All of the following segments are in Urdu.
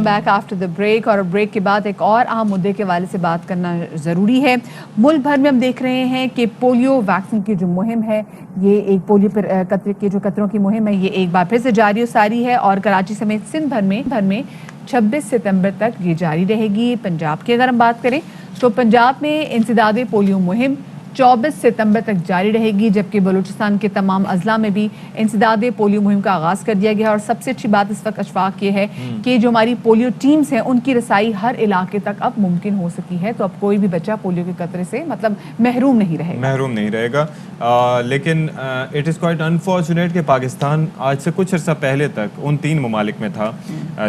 بیک آفٹر دا بریک، اور بریک کے بعد ایک اور اہم مدعے کے حوالے سے بات کرنا ضروری ہے۔ ملک بھر میں ہم دیکھ رہے ہیں کہ پولیو ویکسین کی جو مہم ہے، یہ ایک پولیو پر قطرے کے جو قطروں کی مہم ہے، یہ ایک بار پھر سے جاری و ساری ہے، اور کراچی سمیت سندھ بھر میں 26 ستمبر تک یہ جاری رہے گی۔ پنجاب کی اگر ہم بات کریں تو پنجاب میں انسداد پولیو مہم 24 ستمبر تک جاری رہے گی، جبکہ بلوچستان کے تمام اضلاع میں بھی انسداد پولیو مہم کا آغاز کر دیا گیا ہے۔ اور سب سے اچھی بات اس وقت اشفاق یہ ہے کہ جو ہماری پولیو ٹیمز ہیں ان کی رسائی ہر علاقے تک اب ممکن ہو سکی ہے، تو اب کوئی بھی بچہ پولیو کے قطرے سے محروم نہیں رہے گا۔ لیکن اٹ از کوائٹ انفارچونیٹ کہ پاکستان آج سے کچھ عرصہ پہلے تک ان 3 ممالک میں تھا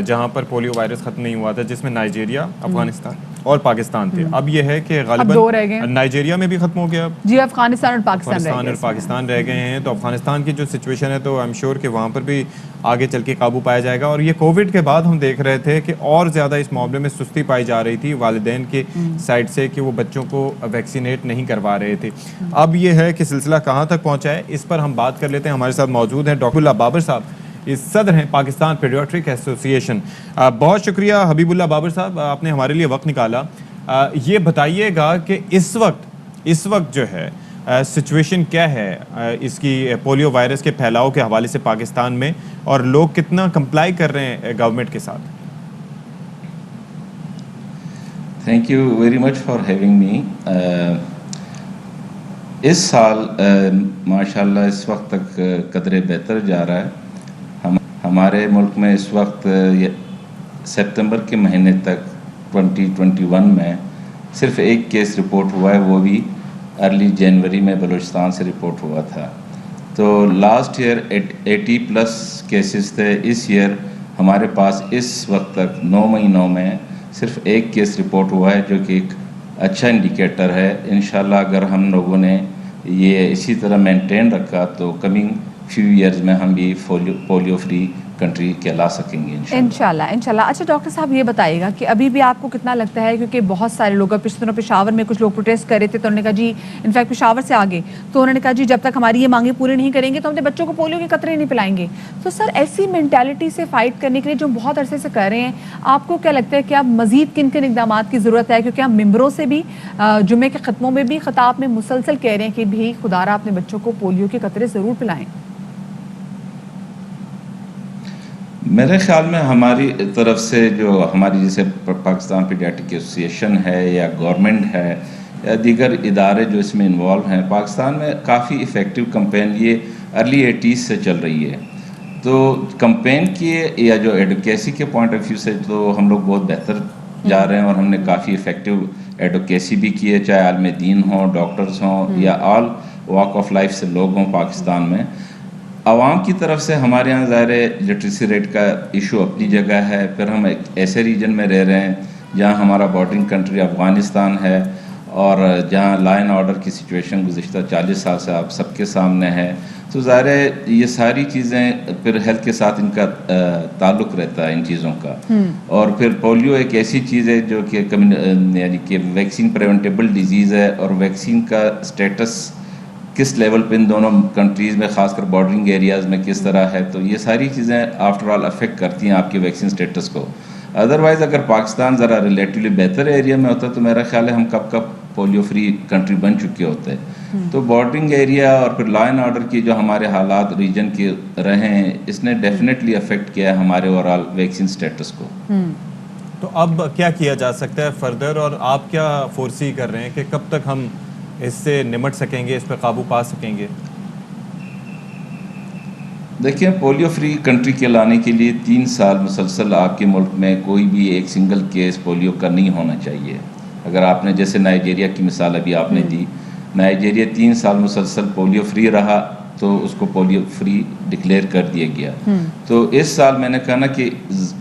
جہاں پر پولیو وائرس ختم نہیں ہوا تھا، جس میں نائجیریا، افغانستان اور پاکستان تھے۔ اب یہ ہے کہ غالباً نائجیریا میں بھی ختم ہو گیا، جی افغانستان اور پاکستان رہ گئے ہیں۔ تو افغانستان کی جو سچویشن ہے تو آئی ایم شیور کہ وہاں پر بھی آگے چل کے قابو پایا جائے گا۔ اور یہ کووڈ کے بعد ہم دیکھ رہے تھے کہ اور زیادہ اس معاملے میں سستی پائی جا رہی تھی والدین کے سائڈ سے کہ وہ بچوں کو ویکسینیٹ نہیں کروا رہے تھے۔ اب یہ ہے کہ سلسلہ کہاں تک پہنچا ہے، اس پر ہم بات کر لیتے ہیں۔ ہمارے ساتھ موجود ہیں ڈاکٹر اللہ بابر صاحب، اس صدر ہیں پاکستان پیڈیاٹرک ایسوسی ایشن۔ بہت شکریہ حبیب اللہ بابر صاحب، آپ نے ہمارے لیے وقت نکالا۔ یہ بتائیے گا کہ اس وقت جو ہے سچویشن کیا ہے اس کی پولیو وائرس کے پھیلاؤ کے حوالے سے پاکستان میں، اور لوگ کتنا کمپلائی کر رہے ہیں گورنمنٹ کے ساتھ؟ Thank you very much for having me. اس سال ماشاءاللہ اس وقت تک قدرے بہتر جا رہا ہے۔ ہمارے ملک میں اس وقت سپتمبر کے مہینے تک 2021 میں صرف ایک کیس رپورٹ ہوا ہے، وہ بھی ارلی جنوری میں بلوچستان سے رپورٹ ہوا تھا۔ تو لاسٹ ایئر 80+ کیسز تھے، اس ایئر ہمارے پاس اس وقت تک 9 مہینوں میں صرف ایک کیس رپورٹ ہوا ہے، جو کہ ایک اچھا انڈیکیٹر ہے۔ انشاءاللہ اگر ہم لوگوں نے یہ اسی طرح مینٹین رکھا تو کمنگ فیو ایئرز میں ہم بھی پولیو فری کنٹری کہلا سکیں گے انشاءاللہ۔ اچھا ڈاکٹر صاحب یہ بتائیے گا کہ ابھی بھی آپ کو کتنا لگتا ہے، کیونکہ بہت سارے لوگ پچھلے دنوں پشاور میں کچھ لوگ پروٹیسٹ کر رہے تھے، تو انہوں نے کہا جی انفیکٹ پشاور سے آگے، تو انہوں نے کہا جی جب تک ہماری یہ مانگیں پوری نہیں کریں گے تو ہم اپنے بچوں کو پولیو کے قطرے نہیں پلائیں گے۔ تو سر ایسی مینٹالٹی سے فائٹ کرنے کے لیے جو بہت عرصے سے کر رہے ہیں، آپ کو کیا لگتا ہے کہ اب مزید کن کن اقدامات کی ضرورت ہے؟ کیونکہ ہم ممبروں سے بھی جمعے کے خطبوں میں بھی خطاب میں مسلسل کہہ رہے ہیں کہ بھی خدا را اپنے بچوں کو پولیو کے قطرے ضرور پلائیں۔ میرے خیال میں ہماری طرف سے جو ہماری جیسے پاکستان پیڈیاٹرک ایسوسی ایشن ہے یا گورنمنٹ ہے یا دیگر ادارے جو اس میں انوالو ہیں، پاکستان میں کافی ایفیکٹو کمپین یہ ارلی 80s سے چل رہی ہے۔ تو کمپین کی یا جو ایڈوکیسی کے پوائنٹ آف ویو سے تو ہم لوگ بہت بہتر جا رہے ہیں، اور ہم نے کافی ایفیکٹو ایڈوکیسی بھی کی ہے، چاہے عالم دین ہوں، ڈاکٹرز ہوں یا آل واک آف لائف سے لوگ ہوں پاکستان میں۔ عوام کی طرف سے ہمارے یہاں ظاہر لٹریسی ریٹ کا ایشو اپنی جگہ ہے، پھر ہم ایک ایسے ریجن میں رہ رہے ہیں جہاں ہمارا بارڈرنگ کنٹری افغانستان ہے، اور جہاں لا اینڈ آرڈر کی سچویشن گزشتہ 40 سال سے آپ سب کے سامنے ہے۔ تو ظاہر ہے یہ ساری چیزیں پھر ہیلتھ کے ساتھ ان کا تعلق رہتا ہے ان چیزوں کا۔ اور پھر پولیو ایک ایسی چیز ہے جو کہ یعنی کہ ویکسین پریونٹیبل ڈیزیز ہے، اور ویکسین کا سٹیٹس کس لیول پہ ان دونوں کنٹریز میں خاص کر بارڈرنگ ایریاز میں کس طرح ہے، تو یہ ساری چیزیں آفٹر آل افیکٹ کرتی ہیں آپ کے ویکسین سٹیٹس کو۔ ادروائز اگر پاکستان ذرا ریلیٹیولی بہتر ایریا میں ہوتا تو میرا خیال ہے ہم کب پولیو فری کنٹری بن چکے ہوتے۔ تو بارڈرنگ ایریا اور پھر لا اینڈ آرڈر کی جو ہمارے حالات ریجن کے رہے ہیں، اس نے ڈیفینیٹلی افیکٹ کیا ہے ہمارے اوورآل ویکسین سٹیٹس کو۔ تو اب کیا کیا جا سکتا ہے فردر، اور آپ کیا فورسی کر رہے ہیں کہ کب تک ہم اس سے نمٹ سکیں گے، اس پہ قابو پا سکیں گے؟ دیکھیں، پولیو فری کنٹری کے لانے کے لیے 3 سال مسلسل آپ کے ملک میں کوئی بھی ایک سنگل کیس پولیو کا نہیں ہونا چاہیے۔ اگر آپ نے جیسے نائجیریا کی مثال ابھی آپ نے دی، نائجیریا 3 سال مسلسل پولیو فری رہا تو اس کو پولیو فری ڈکلیئر کر دیا گیا۔ تو اس سال میں نے کہا نا کہ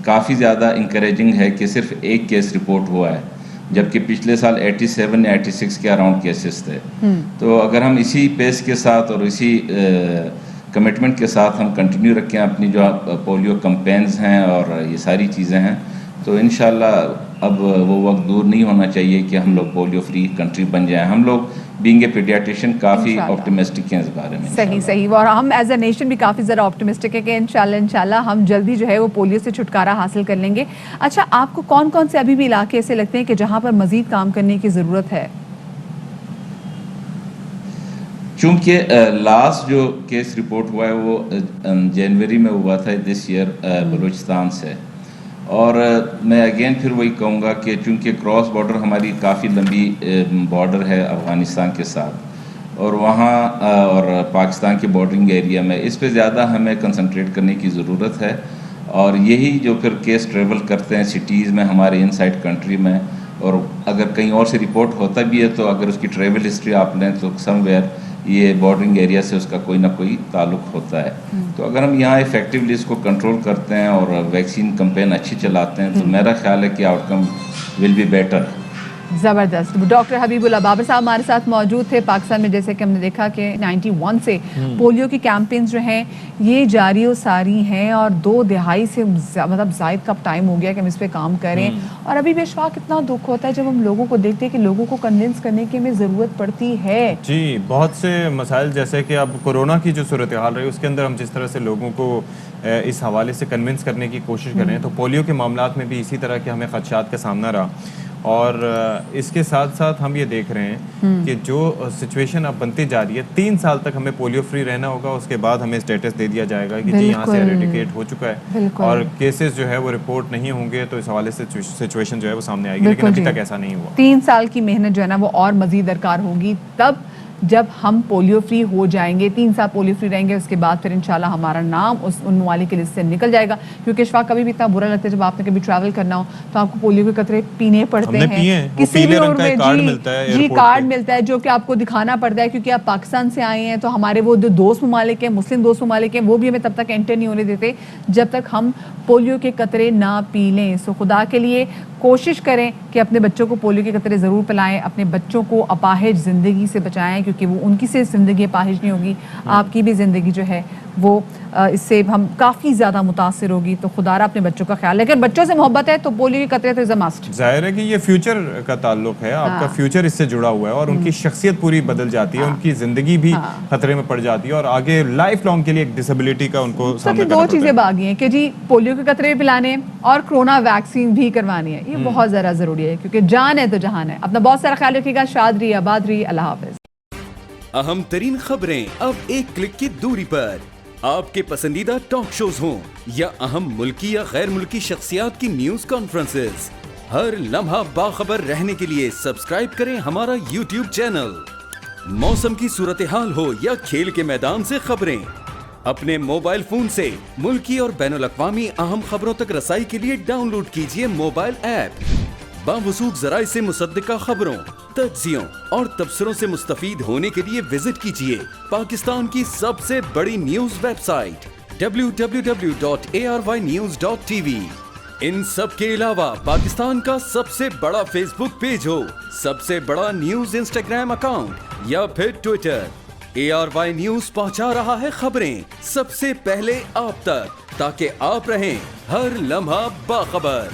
کافی زیادہ انکریجنگ ہے کہ صرف ایک کیس رپورٹ ہوا ہے، جبکہ پچھلے سال 87 یا 86 کے اراؤنڈ کیسز تھے۔ تو اگر ہم اسی پیس کے ساتھ اور اسی کمٹمنٹ کے ساتھ ہم کنٹینیو رکھیں اپنی جو پولیو کمپینز ہیں اور یہ ساری چیزیں ہیں، تو انشاءاللہ اب وہ وقت دور نہیں ہونا چاہیے کہ ہم لوگ پولیو فری کنٹری بن جائیں۔ ہم لوگ بینگ اے پیڈیاٹریشین کافی انشاءاللہ۔ آپٹیمسٹک ہیں اس بارے میں. صحیح صحیح، اور ہم ایز اے نیشن بھی کافی زیادہ آپٹمسٹک ہے کہ انشاءاللہ ہم جلدی جو ہے وہ پولیو سے چھٹکارا حاصل کر لیں گے. اچھا، آپ کو کون کون سے ابھی بھی علاقے ایسے لگتے ہیں کہ جہاں پر مزید کام کرنے کی ضرورت ہے؟ چونکہ لاسٹ جو کیس رپورٹ ہوا ہے وہ جنوری میں ہوا تھا دس ایئر بلوچستان سے، اور میں اگین پھر وہی کہوں گا کہ چونکہ کراس بارڈر ہماری کافی لمبی بارڈر ہے افغانستان کے ساتھ، اور وہاں اور پاکستان کے بارڈرنگ ایریا میں اس پہ زیادہ ہمیں کنسنٹریٹ کرنے کی ضرورت ہے. اور یہی جو پھر کیس ٹریول کرتے ہیں سٹیز میں ہمارے ان سائڈ کنٹری میں، اور اگر کہیں اور سے رپورٹ ہوتا بھی ہے تو اگر اس کی ٹریول ہسٹری آپ لیں تو سم ویئر یہ بارڈرنگ ایریا سے اس کا کوئی نہ کوئی تعلق ہوتا ہے. تو اگر ہم یہاں ایفیکٹولی اس کو کنٹرول کرتے ہیں اور ویکسین کمپین اچھی چلاتے ہیں تو میرا خیال ہے کہ outcome will be better. زبردست. ڈاکٹر حبیب اللہ بابر صاحب ہمارے ساتھ موجود تھے. پاکستان میں جیسے کہ ہم نے دیکھا کہ 91 سے پولیو کی کیمپینز جو ہیں یہ جاری و ساری ہیں، اور 2 دہائی سے مطلب زائد کا ٹائم ہو گیا کہ ہم اس پہ کام کریں. اور ابھی بھی اشفاق اتنا دکھ ہوتا ہے جب ہم لوگوں کو دیکھتے ہیں کہ لوگوں کو کنونس کرنے کی ہمیں ضرورت پڑتی ہے. جی، بہت سے مسائل جیسے کہ اب کورونا کی جو صورتحال رہی اس کے اندر ہم جس طرح سے لوگوں کو اس حوالے سے کنونس کرنے کی کوشش کر رہے ہیں، تو پولیو کے معاملات میں بھی اسی طرح کے ہمیں خدشات کا سامنا رہا. اور اس کے ساتھ ساتھ ہم یہ دیکھ رہے ہیں کہ جو سچویشن اب بنتی جا رہی ہے، 3 سال تک ہمیں پولیو فری رہنا ہوگا. اس کے بعد ہمیں اسٹیٹس دے دیا جائے گا کہ جی یہاں سے ایریڈیکیٹ ہو چکا ہے، اور کیسز جو ہے وہ رپورٹ نہیں ہوں گے تو اس حوالے سے سچویشن جو ہے وہ سامنے آئے گی. لیکن ابھی تک ایسا نہیں ہوا. 3 سال کی محنت جو ہے نا وہ اور مزید درکار ہوگی تب جب ہم پولیو فری ہو جائیں گے. 3 سال پولیو فری رہیں گے، اس کے بعد پھر انشاءاللہ ہمارا نام ان ممالک کی لسٹ سے نکل جائے گا. کیونکہ اشفاق کبھی بھی اتنا برا لگتا ہے جب آپ نے کبھی ٹریول کرنا ہو تو آپ کو پولیو کے قطرے پینے پڑتے ہیں. کسی بھی اور میں جی کارڈ ملتا ہے جو کہ آپ کو دکھانا پڑتا ہے کیونکہ آپ پاکستان سے آئے ہیں. تو ہمارے وہ جو دوست ممالک ہیں، مسلم دوست ممالک ہیں، وہ بھی ہمیں تب تک انٹر نہیں ہونے دیتے جب تک ہم پولیو کے قطرے نہ پی لیں. سو خدا کے لیے کوشش کریں کہ اپنے بچوں کو پولیو کے قطرے ضرور پلائیں، اپنے بچوں کو اپاہج زندگی سے بچائیں، کیونکہ وہ ان کی سے زندگی اپاہج نہیں ہوگی، آپ کی بھی زندگی جو ہے وہ اس سے ہم کافی زیادہ متاثر ہوگی. تو خدا را اپنے بچوں کا خیال رکھیں. بچوں سے محبت ہے تو پولیو کے قطرے تو از اے مسٹ. ظاہر ہے کہ یہ فیوچر کا تعلق ہے، آپ کا فیوچر اس سے جڑا ہوا ہے، اور ان کی شخصیت پوری بدل جاتی ہے، ان کی زندگی بھی خطرے میں پڑ جاتی ہے، اور آگے لائف لانگ کے لیے ایک ڈسیبلٹی کا ان کو سامنا کرنا پڑتا ہے. 2 چیزیں باقی ہیں کہ جی پولیو کے قطرے بھی پلانے اور کرونا ویکسین بھی کروانی ہے. یہ بہت ذرا ضروری ہے کیونکہ جان ہے تو جہان ہے. اپنا بہت سارا خیال رکھیے گا. شاد رہی، آباد رہی. اللہ حافظ. اہم ترین خبریں اب ایک کلک کی دوری پر. آپ کے پسندیدہ ٹاک شوز ہوں یا اہم ملکی یا غیر ملکی شخصیات کی نیوز کانفرنسز، ہر لمحہ باخبر رہنے کے لیے سبسکرائب کریں ہمارا YouTube چینل. موسم کی صورتحال ہو یا کھیل کے میدان سے خبریں، اپنے موبائل فون سے ملکی اور بین الاقوامی اہم خبروں تک رسائی کے لیے ڈاؤن لوڈ کیجیے موبائل ایپ. باوثوق ذرائع سے مصدقہ خبروں، تجزیوں اور تبصروں سے مستفید ہونے کے لیے وزٹ کیجیے پاکستان کی سب سے بڑی نیوز ویب سائٹ www.arYnews.tv. ان سب کے علاوہ پاکستان کا سب سے بڑا فیس بک پیج ہو، سب سے بڑا نیوز انسٹاگرام اکاؤنٹ یا پھر ٹویٹر، ARY نیوز پہنچا رہا ہے خبریں سب سے پہلے آپ تک، تاکہ آپ رہیں ہر لمحہ باخبر.